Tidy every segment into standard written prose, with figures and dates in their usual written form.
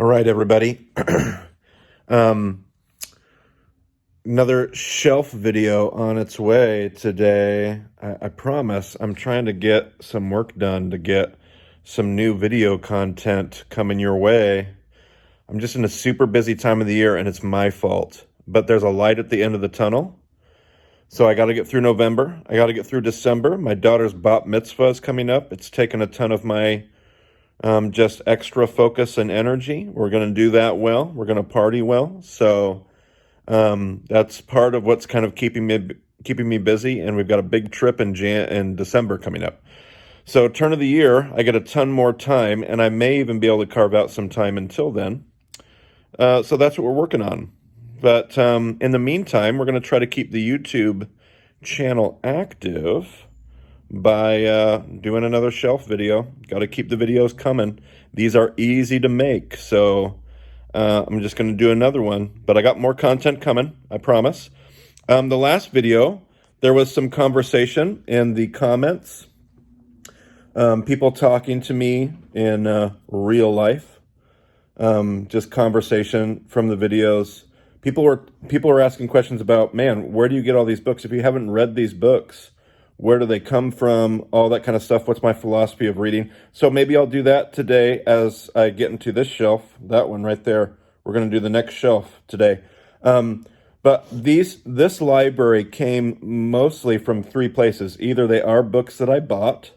All right, everybody. um, Another shelf video on its way today. I promise I'm trying to get some work done to get some new video content coming your way. I'm just in a super busy time of the year, and it's my fault. But there's a light at the end of the tunnel. So I got to get through November. I got to get through December. My daughter's bat mitzvah is coming up. It's taken a ton of my just extra focus and energy. We're going to do that well. We're going to party well. So that's part of what's kind of keeping me busy. And we've got a big trip in December coming up. So turn of the year, I get a ton more time, and I may even be able to carve out some time until then. So that's what we're working on. But in the meantime, we're going to try to keep the YouTube channel active by doing another shelf video. Got to keep the videos coming. These are easy to make, so I'm just going to do another one. But I got more content coming, I promise. The last video, there was some conversation in the comments. People talking to me in real life. Just conversation from the videos. People were asking questions about, man, where do you get all these books? If you haven't read these books, where do they come from? All that kind of stuff. What's my philosophy of reading? So maybe I'll do that today as I get into this shelf. That one right there. We're going to do the next shelf today. But this library came mostly from three places. Either they are books that I bought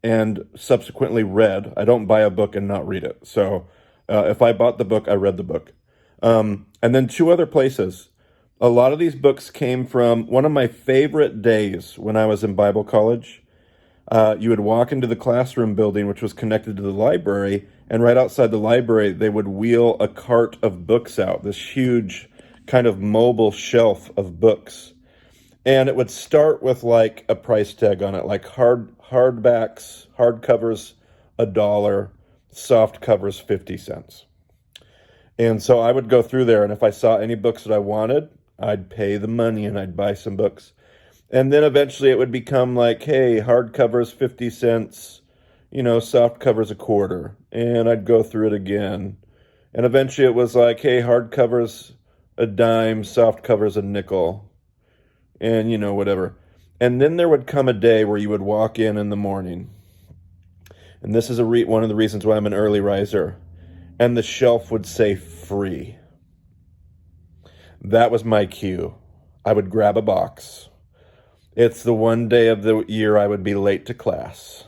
and subsequently read. I don't buy a book and not read it. So if I bought the book, I read the book. And then two other places. A lot of these books came from one of my favorite days when I was in Bible college. You would walk into the classroom building, which was connected to the library, and right outside the library, they would wheel a cart of books out, this huge kind of mobile shelf of books. And it would start with like a price tag on it, like hardbacks, hardcovers, $1, soft covers, 50 cents. And so I would go through there, and if I saw any books that I wanted, I'd pay the money and I'd buy some books. And then eventually it would become like, hey, hardcovers 50 cents, soft covers $0.25. And I'd go through it again. And eventually it was like, hey, hardcovers $0.10, soft covers $0.05. And whatever. And then there would come a day where you would walk in the morning. And this is one of the reasons why I'm an early riser. And the shelf would say free. That was my cue. I would grab a box. It's the one day of the year I would be late to class.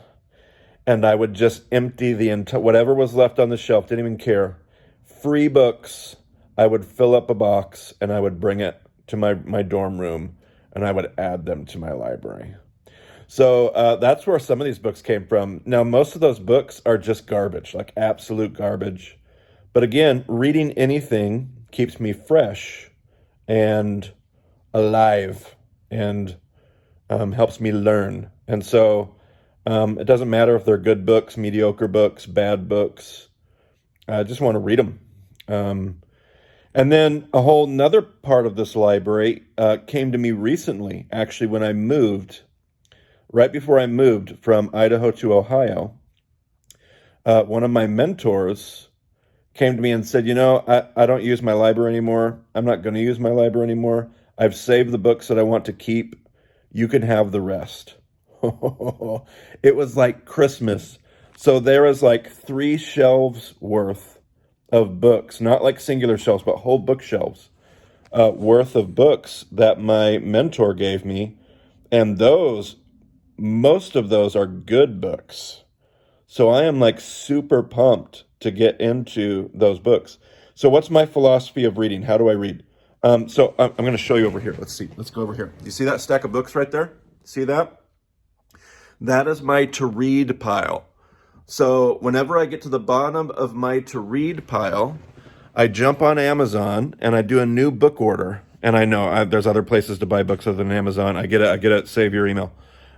And I would just empty whatever was left on the shelf, didn't even care. Free books. I would fill up a box and I would bring it to my dorm room and I would add them to my library. So that's where some of these books came from. Now, most of those books are just garbage, like absolute garbage. But again, reading anything keeps me fresh and alive and helps me learn. And so it doesn't matter if they're good books, mediocre books, bad books. I just want to read them. And then a whole nother part of this library came to me recently, actually, when I moved. Right before I moved from Idaho to Ohio, one of my mentors came to me and said, I don't use my library anymore. I'm not going to use my library anymore. I've saved the books that I want to keep. You can have the rest. It was like Christmas. So there was like 3 shelves worth of books, not like singular shelves, but whole bookshelves worth of books that my mentor gave me. And most of those are good books. So I am like super pumped to get into those books. So what's my philosophy of reading? How do I read? So I'm going to show you over here. Let's see. Let's go over here. You see that stack of books right there? See that? That is my to read pile. So whenever I get to the bottom of my to read pile, I jump on Amazon and I do a new book order. And I know there's other places to buy books other than Amazon. I get it. Save your email.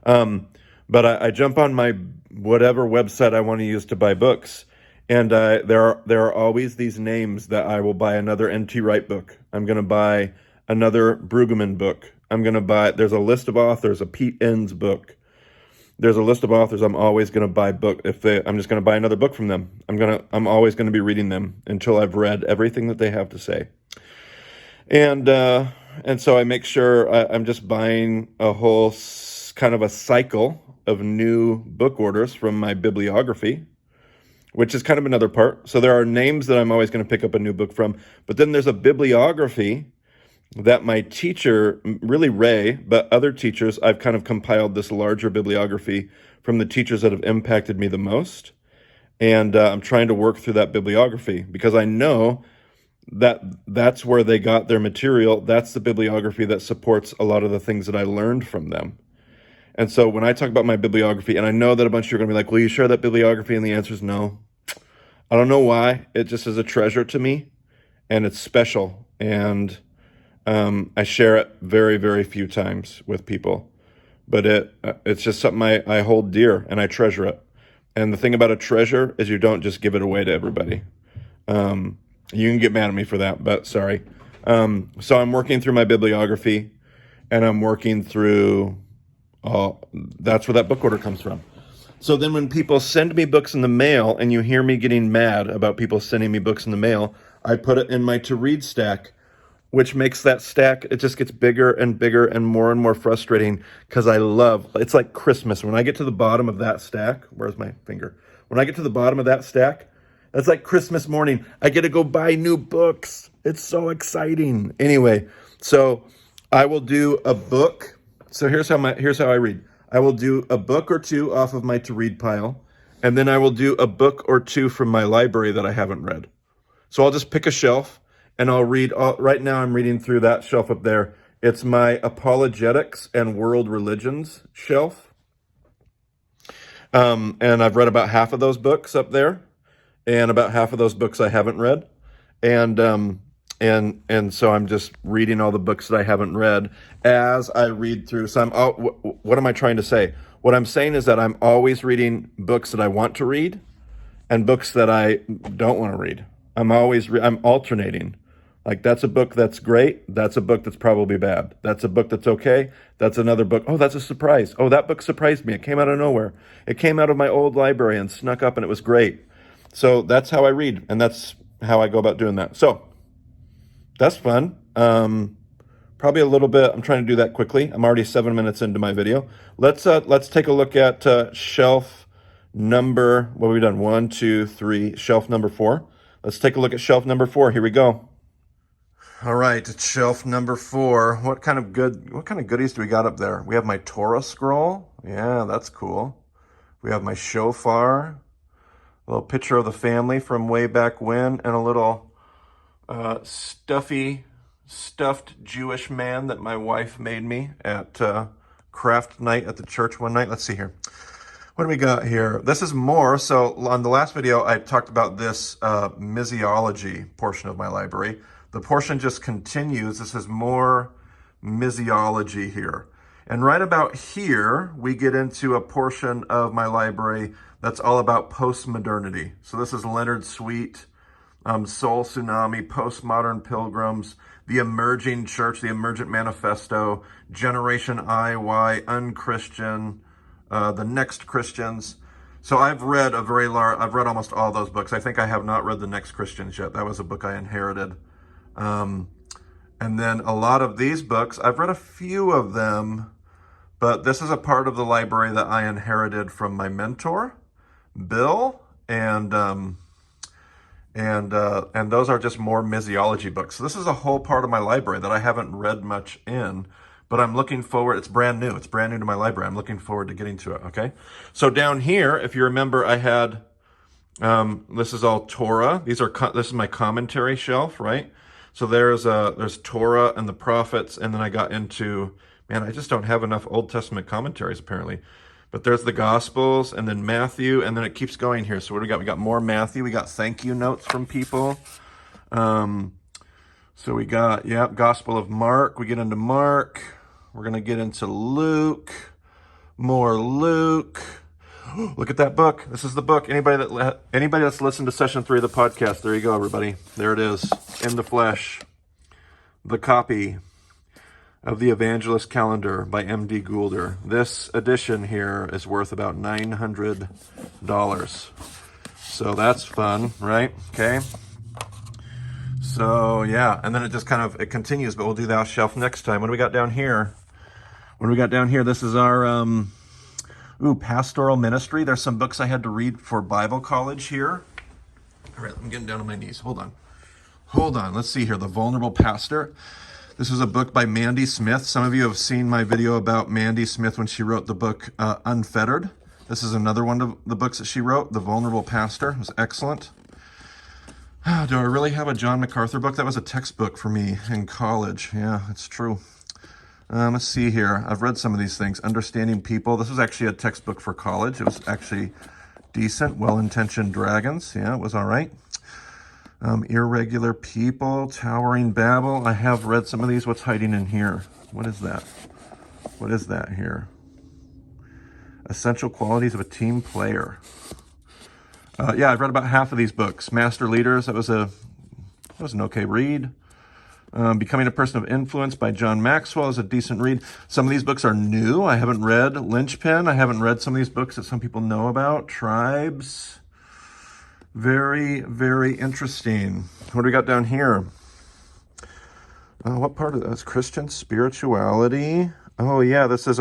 But I jump on my whatever website I want to use to buy books. And there are always these names that I will buy another N.T. Wright book. I'm going to buy another Brueggemann book. There's a list of authors, a Pete Enns book. there's a list of authors I'm always going to buy book. I'm just going to buy another book from them. I'm always going to be reading them until I've read everything that they have to say. And so I make sure I'm just buying a whole kind of a cycle of new book orders from my bibliography, which is kind of another part. So there are names that I'm always going to pick up a new book from, but then there's a bibliography that my teacher, really Ray, but other teachers, I've kind of compiled this larger bibliography from the teachers that have impacted me the most. And I'm trying to work through that bibliography because I know that that's where they got their material. That's the bibliography that supports a lot of the things that I learned from them. And so when I talk about my bibliography, and I know that a bunch of you are going to be like, will you share that bibliography? And the answer is no. I don't know why. It just is a treasure to me, and it's special. And I share it very, very few times with people. But it's just something I hold dear, and I treasure it. And the thing about a treasure is you don't just give it away to everybody. You can get mad at me for that, but sorry. So I'm working through my bibliography, and I'm working through... that's where that book order comes from. So then when people send me books in the mail and you hear me getting mad about people sending me books in the mail, I put it in my to-read stack, which makes that stack, it just gets bigger and bigger and more frustrating because it's like Christmas. When I get to the bottom of that stack, where's my finger? When I get to the bottom of that stack, that's like Christmas morning. I get to go buy new books. It's so exciting. Anyway, so I will do a book. So here's how I read. I will do a book or two off of my to-read pile, and then I will do a book or two from my library that I haven't read. So I'll just pick a shelf, and I'll read. Right now I'm reading through that shelf up there. It's my Apologetics and World Religions shelf. And I've read about half of those books up there, and about half of those books I haven't read. And so I'm just reading all the books that I haven't read as I read through. So what am I trying to say? What I'm saying is that I'm always reading books that I want to read and books that I don't want to read. I'm alternating. Like, that's a book that's great. That's a book that's probably bad. That's a book that's okay. That's another book. Oh, that's a surprise. Oh, that book surprised me. It came out of nowhere. It came out of my old library and snuck up, and it was great. So that's how I read, and that's how I go about doing that. So that's fun. Probably a little bit. I'm trying to do that quickly. I'm already 7 minutes into my video. Let's take a look at shelf number. What have we done? 1, 2, 3. Shelf number 4. Let's take a look at shelf number 4. Here we go. All right, it's shelf number 4. What kind of goodies do we got up there? We have my Torah scroll. Yeah, that's cool. We have my shofar. A little picture of the family from way back when, and a little stuffed Jewish man that my wife made me at craft night at the church one night. Let's see here. What do we got here? This is more. So on the last video, I talked about this missiology portion of my library. The portion just continues. This is more missiology here. And right about here, we get into a portion of my library that's all about postmodernity. So this is Leonard Sweet, Soul Tsunami, Postmodern Pilgrims, The Emerging Church, The Emergent Manifesto, Generation IY, Unchristian, The Next Christians. So I've read almost all those books. I think I have not read The Next Christians yet. That was a book I inherited. And then a lot of these books, I've read a few of them, but this is a part of the library that I inherited from my mentor, Bill, and those are just more missiology books. So this is a whole part of my library that I haven't read much in, but I'm looking forward. It's brand new. It's brand new to my library. I'm looking forward to getting to it. Okay. So down here, if you remember, I had, this is all Torah. This is my commentary shelf, right? So there's Torah and the prophets. And then I got into, man, I just don't have enough Old Testament commentaries apparently. But there's the Gospels, and then Matthew, and then it keeps going here. So what do we got? We got more Matthew. We got thank you notes from people. So we got, Gospel of Mark. We get into Mark. We're going to get into Luke. More Luke. Look at that book. This is the book. Anybody that's listened to session 3 of the podcast, there you go, everybody. There it is, in the flesh. The copy. of the Evangelist Calendar by M.D. Goulder. This edition here is worth about $900. So that's fun, right? Okay. So yeah, and then it continues, but we'll do Thou Shelf next time. What do we got down here? What do we got down here? This is our pastoral ministry. There's some books I had to read for Bible college here. All right, I'm getting down on my knees. Hold on. Let's see here. The Vulnerable Pastor. This is a book by Mandy Smith. Some of you have seen my video about Mandy Smith when she wrote the book Unfettered. This is another one of the books that she wrote. The Vulnerable Pastor. It was excellent. Do I really have a John MacArthur book? That was a textbook for me in college. Yeah, it's true. Let's see here. I've read some of these things. Understanding People. This was actually a textbook for college. It was actually decent. Well-Intentioned Dragons. Yeah, it was all right. Irregular People. Towering Babel. I have read some of these. What's hiding in here? What is that? What is that here? Essential Qualities of a Team Player. Yeah, I've read about half of these books. Master Leaders, that was an okay read. Becoming a Person of Influence by John Maxwell is a decent read. Some of these books are new. I haven't read Lynchpin. I haven't read some of these books that some people know about. Tribes. Very, very interesting. What do we got down here? What part of this? Christian spirituality. Oh yeah, this is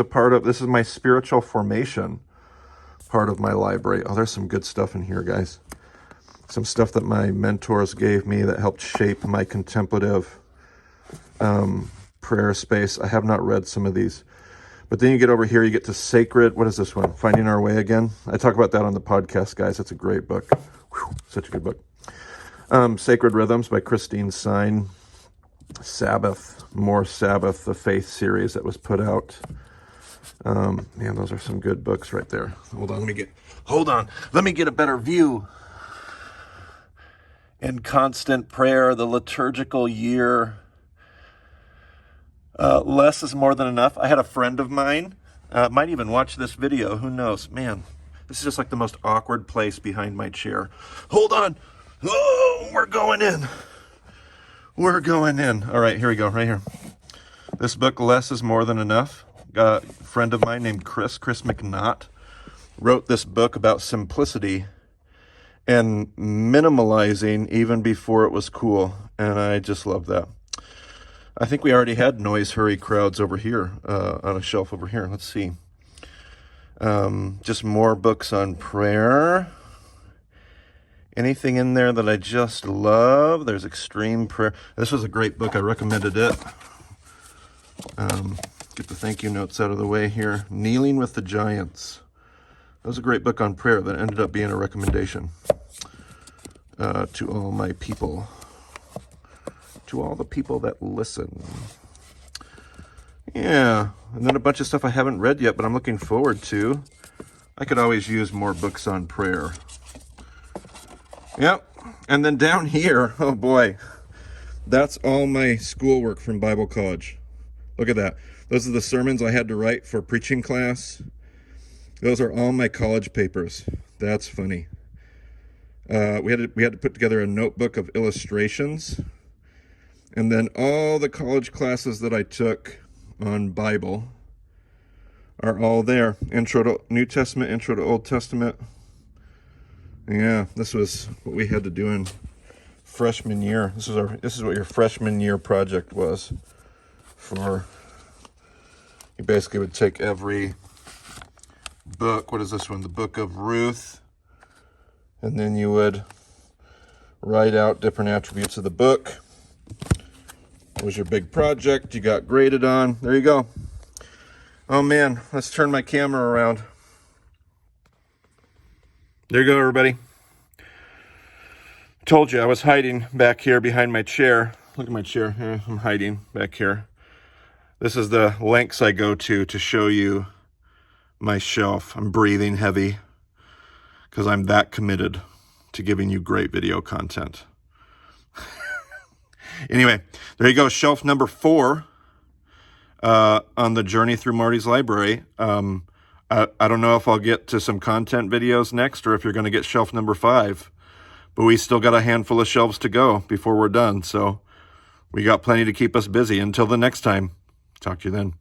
my spiritual formation part of my library. Oh, there's some good stuff in here, guys. Some stuff that my mentors gave me that helped shape my contemplative prayer space. I have not read some of these. But then you get over here, you get to Sacred. What is this one? Finding Our Way Again. I talk about that on the podcast, guys. It's a great book. Whew, such a good book. Sacred Rhythms by Christine Sign. Sabbath, More Sabbath, the Faith series that was put out. Man, those are some good books right there. Hold on, let me get a better view. In Constant Prayer, The Liturgical Year. Less is More Than Enough. I had a friend of mine, might even watch this video, who knows. Man, this is just like the most awkward place behind my chair. Hold on. Oh, we're going in. All right, here we go, right here. This book, Less is More Than Enough. A friend of mine named Chris McNaught, wrote this book about simplicity and minimalizing even before it was cool. And I just love that. I think we already had Noise, Hurry, Crowds over here on a shelf over here. Let's see. Just more books on prayer. Anything in there that I just love? There's Extreme Prayer. This was a great book. I recommended it. Get the thank you notes out of the way here. Kneeling with the Giants. That was a great book on prayer that ended up being a recommendation to all my people. To all the people that listen. Yeah, and then a bunch of stuff I haven't read yet, but I'm looking forward to. I could always use more books on prayer. Yep, and then down here, oh boy, that's all my schoolwork from Bible college. Look at that. Those are the sermons I had to write for preaching class. Those are all my college papers. That's funny. We had to put together a notebook of illustrations. And then all the college classes that I took on Bible are all there. Intro to New Testament, Intro to Old Testament. Yeah, this was what we had to do in freshman year. This is what your freshman year project was for. You basically would take every book. What is this one? The Book of Ruth. And then you would write out different attributes of the book. It was your big project. You got graded on. There you go. Oh man, let's turn my camera around. There you go, everybody. Told you I was hiding back here behind my chair. Look at my chair. Yeah, I'm hiding back here. This is the lengths I go to show you my shelf. I'm breathing heavy because I'm that committed to giving you great video content. Anyway, there you go. Shelf number 4 on the journey through Marty's library. I don't know if I'll get to some content videos next or if you're going to get shelf number 5. But we still got a handful of shelves to go before we're done. So we got plenty to keep us busy. Until the next time, Talk to you then.